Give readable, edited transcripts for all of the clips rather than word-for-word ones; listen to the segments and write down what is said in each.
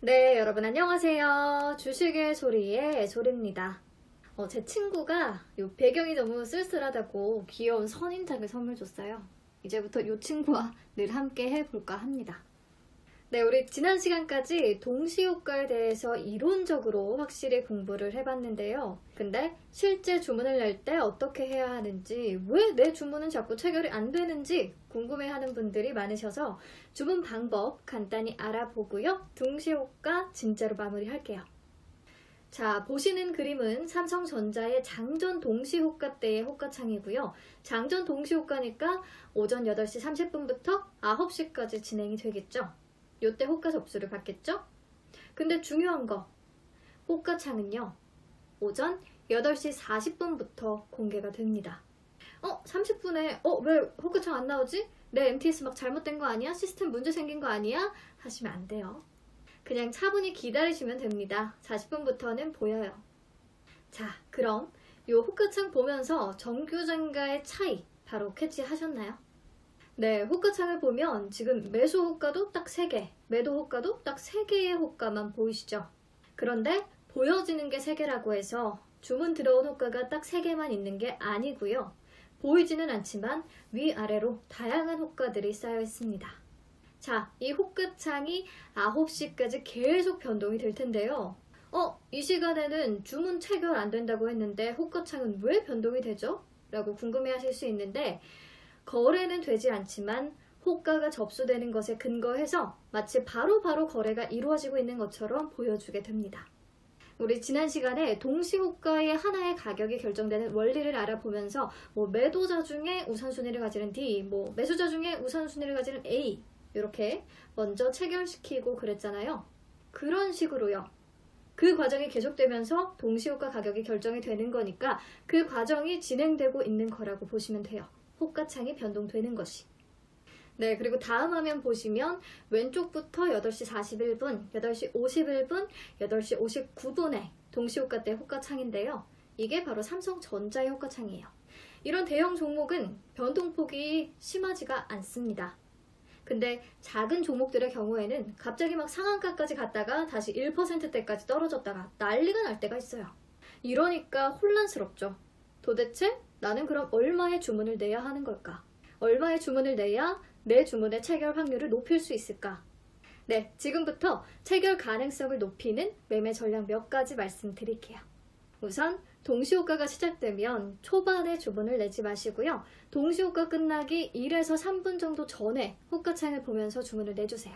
네, 여러분 안녕하세요. 주식의 소리의 소리입니다. 제 친구가 요 배경이 너무 쓸쓸하다고 귀여운 선인장을 선물 줬어요. 이제부터 요 친구와 늘 함께 해볼까 합니다. 네, 우리 지난 시간까지 동시효과에 대해서 이론적으로 확실히 공부를 해봤는데요. 근데 실제 주문을 낼 때 어떻게 해야 하는지, 왜 내 주문은 자꾸 체결이 안 되는지 궁금해하는 분들이 많으셔서 주문 방법 간단히 알아보고요. 동시효과 진짜로 마무리할게요. 자, 보시는 그림은 삼성전자의 장전 동시효과 때의 효과창이고요. 장전 동시효과니까 오전 8시 30분부터 9시까지 진행이 되겠죠. 요때 호가 접수를 받겠죠? 근데 중요한 거, 호가창은요, 오전 8시 40분부터 공개가 됩니다. 30분에, 왜 호가창 안 나오지? 내 MTS 막 잘못된 거 아니야? 시스템 문제 생긴 거 아니야? 하시면 안 돼요. 그냥 차분히 기다리시면 됩니다. 40분부터는 보여요. 자, 그럼 요 호가창 보면서 정규장가의 차이 바로 캐치하셨나요? 네, 호가창을 보면 지금 매수 호가도 딱 3개, 매도 호가도 딱 3개의 호가만 보이시죠? 그런데 보여지는 게 3개라고 해서 주문 들어온 호가가 딱 3개만 있는 게 아니고요. 보이지는 않지만 위아래로 다양한 호가들이 쌓여 있습니다. 자, 이 호가창이 9시까지 계속 변동이 될 텐데요. 이 시간에는 주문 체결 안 된다고 했는데 호가창은 왜 변동이 되죠? 라고 궁금해 하실 수 있는데 거래는 되지 않지만 호가가 접수되는 것에 근거해서 마치 바로바로 거래가 이루어지고 있는 것처럼 보여주게 됩니다. 우리 지난 시간에 동시호가의 하나의 가격이 결정되는 원리를 알아보면서 매도자 중에 우선순위를 가지는 D, 매수자 중에 우선순위를 가지는 A 이렇게 먼저 체결시키고 그랬잖아요. 그런 식으로요. 그 과정이 계속되면서 동시호가 가격이 결정이 되는 거니까 그 과정이 진행되고 있는 거라고 보시면 돼요. 호가창이 변동되는 것이. 네, 그리고 다음 화면 보시면 왼쪽부터 8시 41분, 8시 51분, 8시 59분에 동시호가 때 호가창인데요. 이게 바로 삼성전자의 호가창이에요. 이런 대형 종목은 변동폭이 심하지가 않습니다. 근데 작은 종목들의 경우에는 갑자기 막 상한가까지 갔다가 다시 1%대까지 떨어졌다가 난리가 날 때가 있어요. 이러니까 혼란스럽죠. 도대체 나는 그럼 얼마의 주문을 내야 하는 걸까? 얼마의 주문을 내야 내 주문의 체결 확률을 높일 수 있을까? 네, 지금부터 체결 가능성을 높이는 매매 전략 몇 가지 말씀드릴게요. 우선 동시호가가 시작되면 초반에 주문을 내지 마시고요. 동시호가 끝나기 1에서 3분 정도 전에 호가창을 보면서 주문을 내주세요.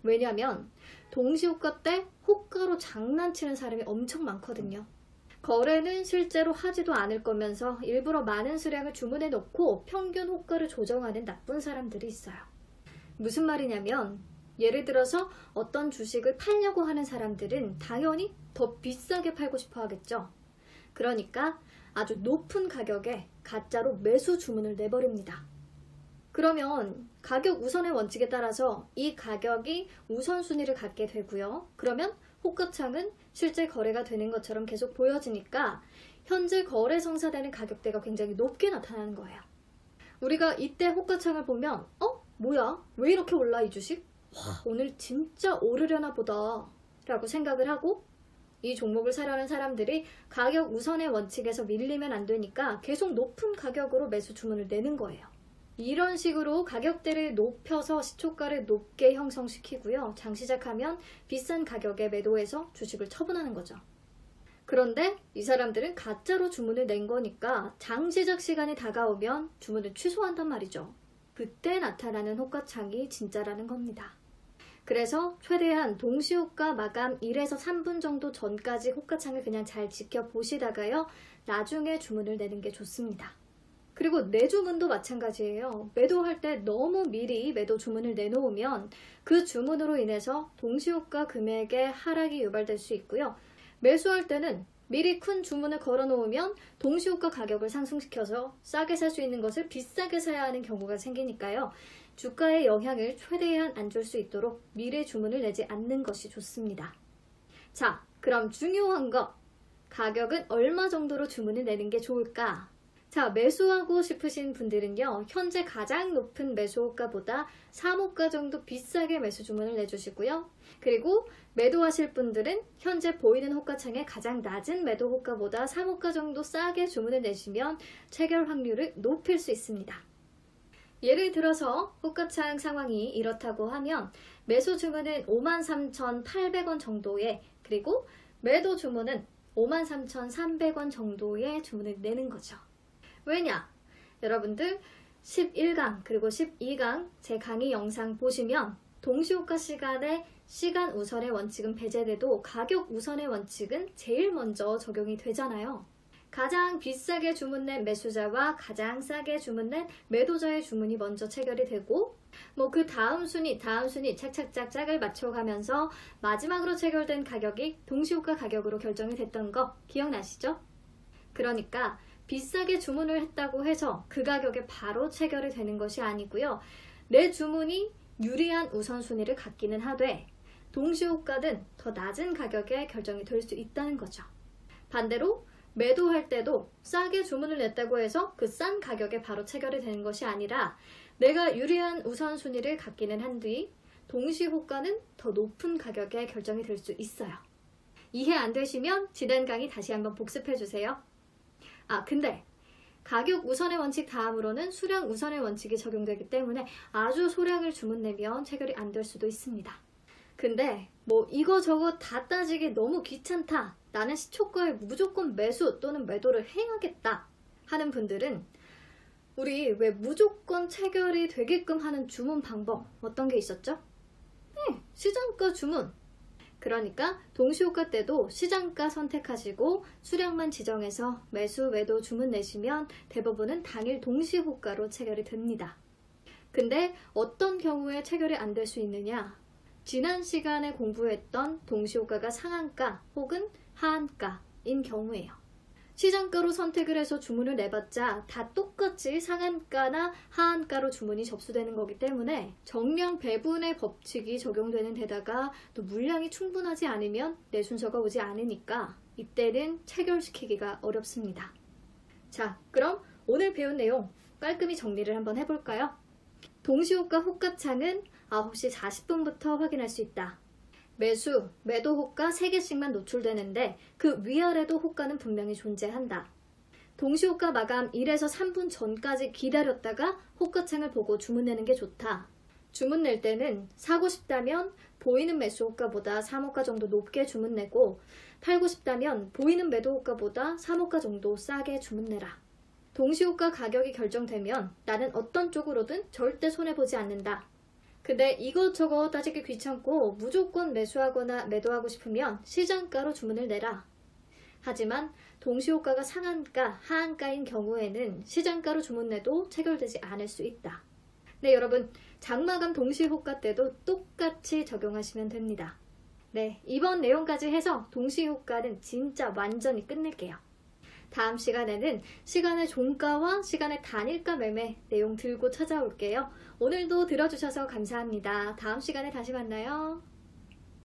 왜냐면 동시호가 때 호가로 장난치는 사람이 엄청 많거든요. 거래는 실제로 하지도 않을 거면서 일부러 많은 수량을 주문해 놓고 평균 호가를 조정하는 나쁜 사람들이 있어요. 무슨 말이냐면 예를 들어서 어떤 주식을 팔려고 하는 사람들은 당연히 더 비싸게 팔고 싶어 하겠죠. 그러니까 아주 높은 가격에 가짜로 매수 주문을 내버립니다. 그러면 가격 우선의 원칙에 따라서 이 가격이 우선순위를 갖게 되고요. 그러면 호가창은 실제 거래가 되는 것처럼 계속 보여지니까 현재 거래 성사되는 가격대가 굉장히 높게 나타나는 거예요. 우리가 이때 호가창을 보면 뭐야? 왜 이렇게 올라 이 주식? 와, 오늘 진짜 오르려나 보다 라고 생각을 하고 이 종목을 사려는 사람들이 가격 우선의 원칙에서 밀리면 안 되니까 계속 높은 가격으로 매수 주문을 내는 거예요. 이런 식으로 가격대를 높여서 시초가를 높게 형성시키고요. 장 시작하면 비싼 가격에 매도해서 주식을 처분하는 거죠. 그런데 이 사람들은 가짜로 주문을 낸 거니까 장 시작 시간이 다가오면 주문을 취소한단 말이죠. 그때 나타나는 호가창이 진짜라는 겁니다. 그래서 최대한 동시호가 마감 1에서 3분 정도 전까지 호가창을 그냥 잘 지켜보시다가요. 나중에 주문을 내는 게 좋습니다. 그리고 내주문도 마찬가지예요. 매도할 때 너무 미리 매도 주문을 내놓으면 그 주문으로 인해서 동시호가 금액의 하락이 유발될 수 있고요. 매수할 때는 미리 큰 주문을 걸어놓으면 동시호가 가격을 상승시켜서 싸게 살 수 있는 것을 비싸게 사야 하는 경우가 생기니까요. 주가에 영향을 최대한 안 줄 수 있도록 미리 주문을 내지 않는 것이 좋습니다. 자, 그럼 중요한 거, 가격은 얼마 정도로 주문을 내는 게 좋을까? 자, 매수하고 싶으신 분들은요, 현재 가장 높은 매수호가보다 3호가 정도 비싸게 매수 주문을 내주시고요. 그리고 매도하실 분들은 현재 보이는 호가창에 가장 낮은 매도 호가보다 3호가 정도 싸게 주문을 내시면 체결 확률을 높일 수 있습니다. 예를 들어서 호가창 상황이 이렇다고 하면 매수 주문은 53,800원 정도에, 그리고 매도 주문은 53,300원 정도의 주문을 내는 거죠. 왜냐? 여러분들 11강 그리고 12강 제 강의 영상 보시면 동시호가 시간에 시간 우선의 원칙은 배제돼도 가격 우선의 원칙은 제일 먼저 적용이 되잖아요. 가장 비싸게 주문낸 매수자와 가장 싸게 주문낸 매도자의 주문이 먼저 체결이 되고, 뭐 그 다음 순위 착착착 짝을 맞춰가면서 마지막으로 체결된 가격이 동시호가 가격으로 결정이 됐던 거 기억나시죠? 그러니까 비싸게 주문을 했다고 해서 그 가격에 바로 체결이 되는 것이 아니고요. 내 주문이 유리한 우선순위를 갖기는 하되 동시호가는 더 낮은 가격에 결정이 될 수 있다는 거죠. 반대로 매도할 때도 싸게 주문을 냈다고 해서 그 싼 가격에 바로 체결이 되는 것이 아니라 내가 유리한 우선순위를 갖기는 한 뒤 동시호가는 더 높은 가격에 결정이 될 수 있어요. 이해 안 되시면 지난 강의 다시 한번 복습해 주세요. 근데 가격 우선의 원칙 다음으로는 수량 우선의 원칙이 적용되기 때문에 아주 소량을 주문 내면 체결이 안 될 수도 있습니다. 근데 뭐 이거저거 다 따지기 너무 귀찮다, 나는 시초가에 무조건 매수 또는 매도를 해야겠다 하는 분들은 우리 왜 무조건 체결이 되게끔 하는 주문 방법 어떤 게 있었죠? 시장가 주문. 그러니까 동시호가 때도 시장가 선택하시고 수량만 지정해서 매수, 매도 주문 내시면 대부분은 당일 동시호가로 체결이 됩니다. 근데 어떤 경우에 체결이 안 될 수 있느냐? 지난 시간에 공부했던 동시호가가 상한가 혹은 하한가인 경우예요. 시장가로 선택을 해서 주문을 내봤자 다 똑같이 상한가나 하한가로 주문이 접수되는 거기 때문에 정량 배분의 법칙이 적용되는 데다가 또 물량이 충분하지 않으면 내 순서가 오지 않으니까 이때는 체결시키기가 어렵습니다. 자, 그럼 오늘 배운 내용 깔끔히 정리를 한번 해볼까요? 동시호가 호가창은 9시 40분부터 확인할 수 있다. 매수, 매도 호가 3개씩만 노출되는데 그 위아래도 호가는 분명히 존재한다. 동시호가 마감 1에서 3분 전까지 기다렸다가 호가창을 보고 주문 내는 게 좋다. 주문 낼 때는 사고 싶다면 보이는 매수 호가보다 3호가 정도 높게 주문 내고, 팔고 싶다면 보이는 매도 호가보다 3호가 정도 싸게 주문 내라. 동시호가 가격이 결정되면 나는 어떤 쪽으로든 절대 손해보지 않는다. 근데 이것저것 따지기 귀찮고 무조건 매수하거나 매도하고 싶으면 시장가로 주문을 내라. 하지만 동시호가가 상한가, 하한가인 경우에는 시장가로 주문 내도 체결되지 않을 수 있다. 네, 여러분, 장마감 동시호가 때도 똑같이 적용하시면 됩니다. 네, 이번 내용까지 해서 동시호가는 진짜 완전히 끝낼게요. 다음 시간에는 시간의 종가와 시간의 단일가 매매 내용 들고 찾아올게요. 오늘도 들어주셔서 감사합니다. 다음 시간에 다시 만나요.